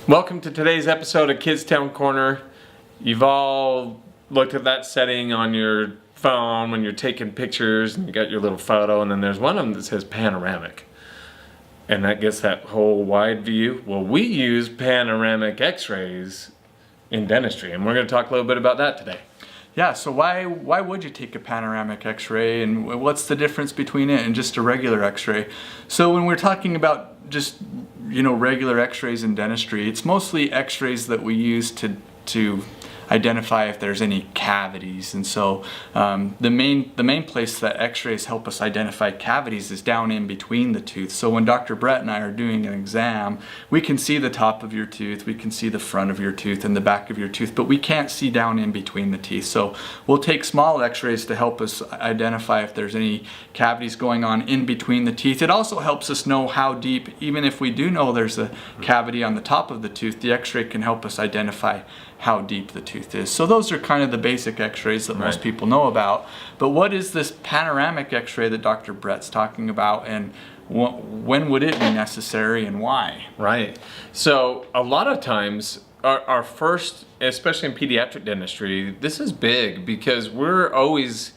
Welcome to today's episode of Kidstown Corner. You've all looked at that setting on your phone when you're taking pictures and you got your little photo, and then there's one of them that says panoramic. And that gets that whole wide view. Well, we use panoramic x-rays in dentistry, and we're going to talk a little bit about that today. Yeah, so why would you take a panoramic x-ray, and what's the difference between it and just a regular x-ray? So when we're talking about just, regular x-rays in dentistry, it's mostly x-rays that we use to identify if there's any cavities. And so the main place that x-rays help us identify cavities is down in between the tooth. So when Dr. Brett and I are doing an exam, we can see the top of your tooth, we can see the front of your tooth and the back of your tooth, but we can't see down in between the teeth. So we'll take small x-rays to help us identify if there's any cavities going on in between the teeth. It also helps us know how deep, even if we do know there's a cavity on the top of the tooth, the x-ray can help us identify how deep the tooth is. So those are kind of the basic x-rays that most people know about. But what is this panoramic x-ray that Dr. Brett's talking about, and when would it be necessary and why? Right. So a lot of times our first, especially in pediatric dentistry, this is big because we're always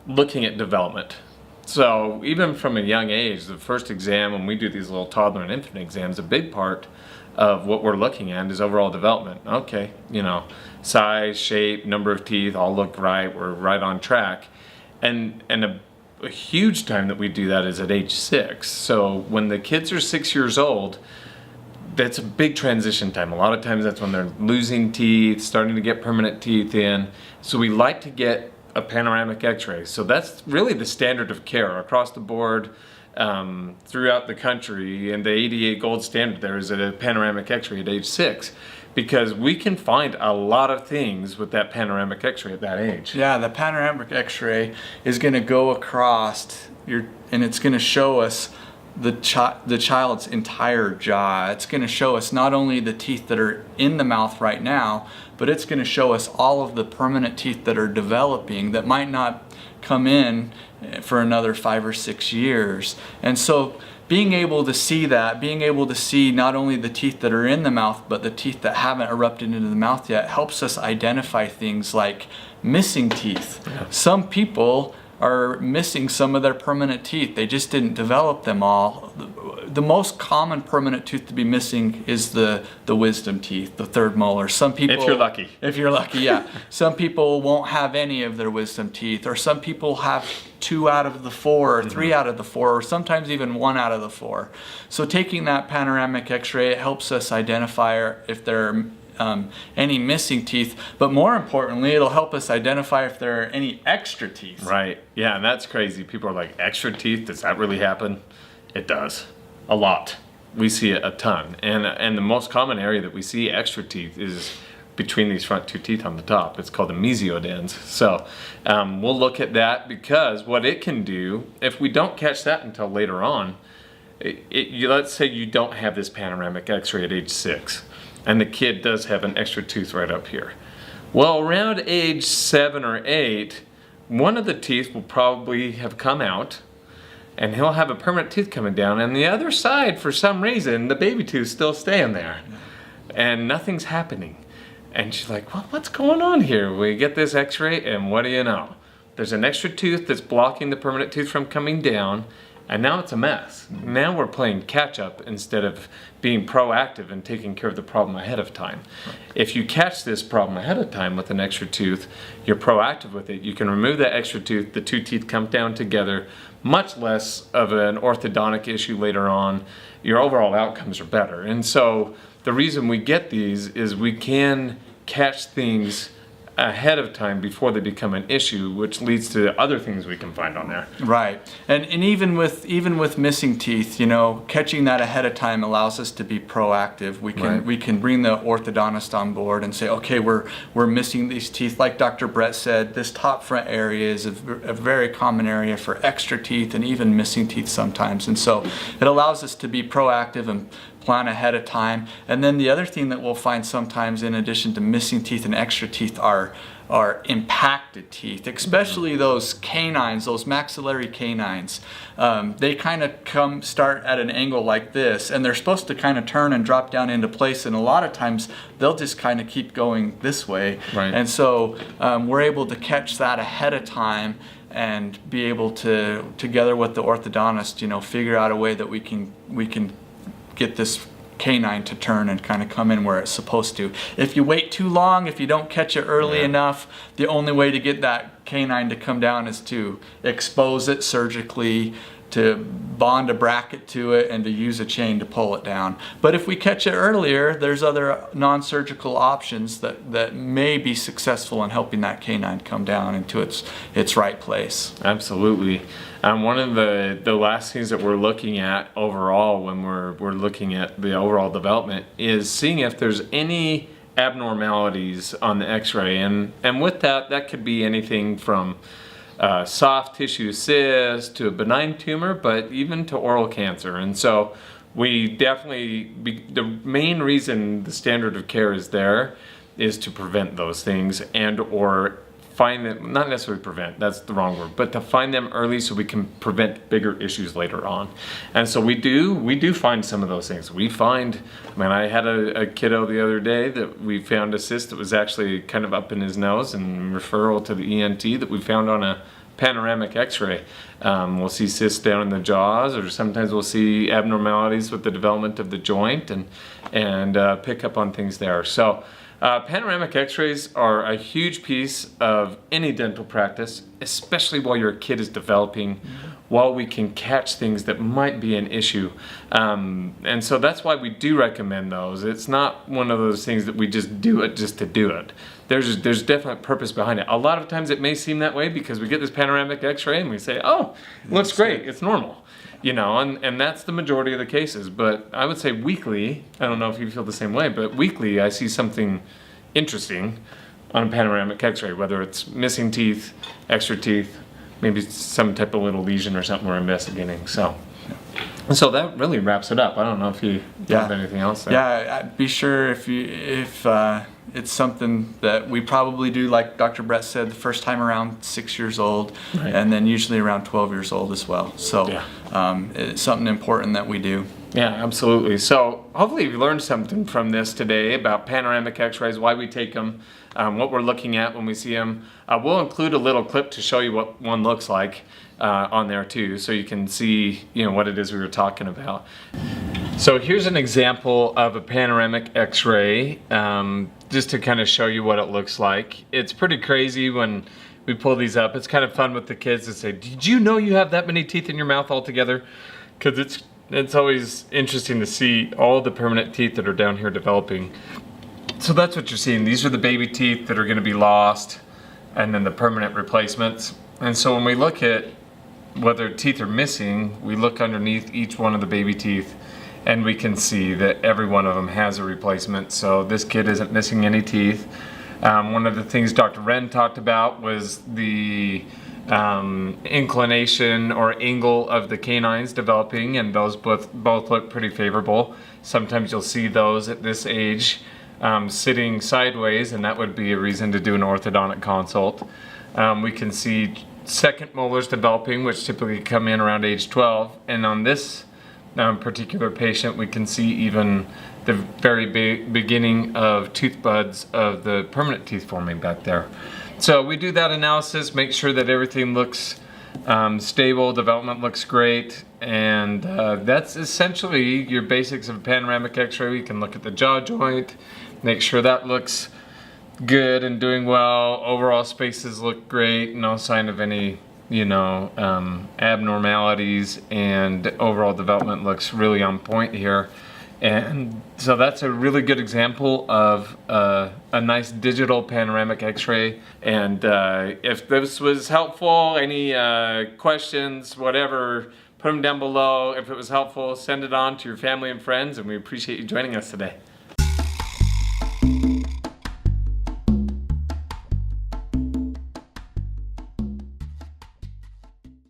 looking at development. So even from a young age, the first exam when we do these little toddler and infant exams, a big part of what we're looking at is overall development. Okay, size, shape, number of teeth, all look right, we're right on track. And a huge time that we do that is at age 6. So when the kids are 6 years old, that's a big transition time. A lot of times that's when they're losing teeth, starting to get permanent teeth in. So we like to get a panoramic x-ray. So that's really the standard of care across the board. Throughout the country, and the ADA gold standard there is a panoramic x-ray at age 6, because we can find a lot of things with that panoramic x-ray at that age. Yeah, the panoramic x-ray is going to go across and it's going to show us the child's entire jaw. It's going to show us not only the teeth that are in the mouth right now, but it's going to show us all of the permanent teeth that are developing that might not come in for another 5 or 6 years. And so being able to see that, being able to see not only the teeth that are in the mouth, but the teeth that haven't erupted into the mouth yet, helps us identify things like missing teeth. Yeah. Some people are missing some of their permanent teeth. They just didn't develop them all. The most common permanent tooth to be missing is the wisdom teeth, the third molar. Some people, if you're lucky. If you're lucky, yeah. Some people won't have any of their wisdom teeth, or some people have 2 out of the 4, or 3 out of the 4, or sometimes even 1 out of the 4. So taking that panoramic x-ray, it helps us identify if there are any missing teeth, but more importantly, it'll help us identify if there are any extra teeth. Right. Yeah, and that's crazy. People are like, extra teeth? Does that really happen? It does. A lot. We see it a ton. And the most common area that we see extra teeth is between these front 2 teeth on the top. It's called the mesiodens. So we'll look at that, because what it can do, if we don't catch that until later on, let's say you don't have this panoramic x-ray at age 6. And the kid does have an extra tooth right up here. Well, around age 7 or 8, one of the teeth will probably have come out, and he'll have a permanent tooth coming down, and the other side, for some reason, the baby tooth's still staying there. And nothing's happening. And she's like, well, what's going on here? We get this x-ray, and what do you know? There's an extra tooth that's blocking the permanent tooth from coming down, and now it's a mess. Now we're playing catch up instead of being proactive and taking care of the problem ahead of time. If you catch this problem ahead of time with an extra tooth, you're proactive with it. You can remove that extra tooth, the 2 teeth come down together, much less of an orthodontic issue later on. Your overall outcomes are better. And so the reason we get these is we can catch things ahead of time before they become an issue, which leads to other things we can find on there. Right. And even with missing teeth, catching that ahead of time allows us to be proactive. We can bring the orthodontist on board and say, okay, we're missing these teeth. Like Dr. Brett said, this top front area is a very common area for extra teeth and even missing teeth sometimes. And so it allows us to be proactive and plan ahead of time. And then the other thing that we'll find sometimes, in addition to missing teeth and extra teeth, are impacted teeth, especially those canines, those maxillary canines. They kind of start at an angle like this, and they're supposed to kind of turn and drop down into place, and a lot of times they'll just kind of keep going this way. Right. And so we're able to catch that ahead of time and be able to, together with the orthodontist, you know, figure out a way that we can get this canine to turn and kind of come in where it's supposed to. If you wait too long, if you don't catch it early enough, the only way to get that canine to come down is to expose it surgically, to bond a bracket to it, and to use a chain to pull it down. But if we catch it earlier, there's other non-surgical options that may be successful in helping that canine come down into its right place. Absolutely. One of the last things that we're looking at overall when we're looking at the overall development is seeing if there's any abnormalities on the x-ray, and with that could be anything from soft tissue cyst to a benign tumor, but even to oral cancer. And so we definitely, the main reason the standard of care is there is to prevent those things, and or find them, not necessarily prevent, that's the wrong word, but to find them early so we can prevent bigger issues later on. And so we do find some of those things. We find, I mean, I had a kiddo the other day that we found a cyst that was actually kind of up in his nose, and referral to the ENT that we found on a panoramic x-ray. We'll see cysts down in the jaws, or sometimes we'll see abnormalities with the development of the joint, and pick up on things there. So panoramic x-rays are a huge piece of any dental practice, especially while your kid is developing, while we can catch things that might be an issue. And so that's why we do recommend those. It's not one of those things that we just do it just to do it. There's definite purpose behind it. A lot of times it may seem that way because we get this panoramic x-ray and we say, oh, it looks great, it's normal. You know, and that's the majority of the cases. But I would say weekly, I don't know if you feel the same way, but weekly I see something interesting on a panoramic x-ray, whether it's missing teeth, extra teeth, maybe some type of little lesion or something we're investigating. So that really wraps it up. I don't know if you have anything else there. Yeah, be sure if it's something that we probably do, like Dr. Brett said, the first time around 6 years old, Right. and then usually around 12 years old as well. So it's something important that we do. Yeah, absolutely. So hopefully you learned something from this today about panoramic x-rays, why we take them, what we're looking at when we see them. We'll include a little clip to show you what one looks like on there too, so you can see, you know, what it is we were talking about. So here's an example of a panoramic x-ray, just to kind of show you what it looks like. It's pretty crazy when we pull these up. It's kind of fun with the kids to say, did you know you have that many teeth in your mouth altogether? Because it's always interesting to see all the permanent teeth that are down here developing. So that's what you're seeing. These are the baby teeth that are going to be lost, and then the permanent replacements. And so when we look at whether teeth are missing, we look underneath each one of the baby teeth, and we can see that every one of them has a replacement. So this kid isn't missing any teeth. One of the things Dr. Wren talked about was the inclination or angle of the canines developing, and those both look pretty favorable. Sometimes you'll see those at this age sitting sideways, and that would be a reason to do an orthodontic consult. We can see second molars developing, which typically come in around age 12, and on this particular patient we can see even the very beginning of tooth buds of the permanent teeth forming back there. So we do that analysis, make sure that everything looks stable, development looks great, and that's essentially your basics of a panoramic x-ray. You can look at the jaw joint, make sure that looks good and doing well, overall spaces look great, no sign of any, you know, abnormalities, and overall development looks really on point here. And so that's a really good example of a nice digital panoramic x-ray. And if this was helpful, any questions, whatever, put them down below. If it was helpful, send it on to your family and friends, and we appreciate you joining us today.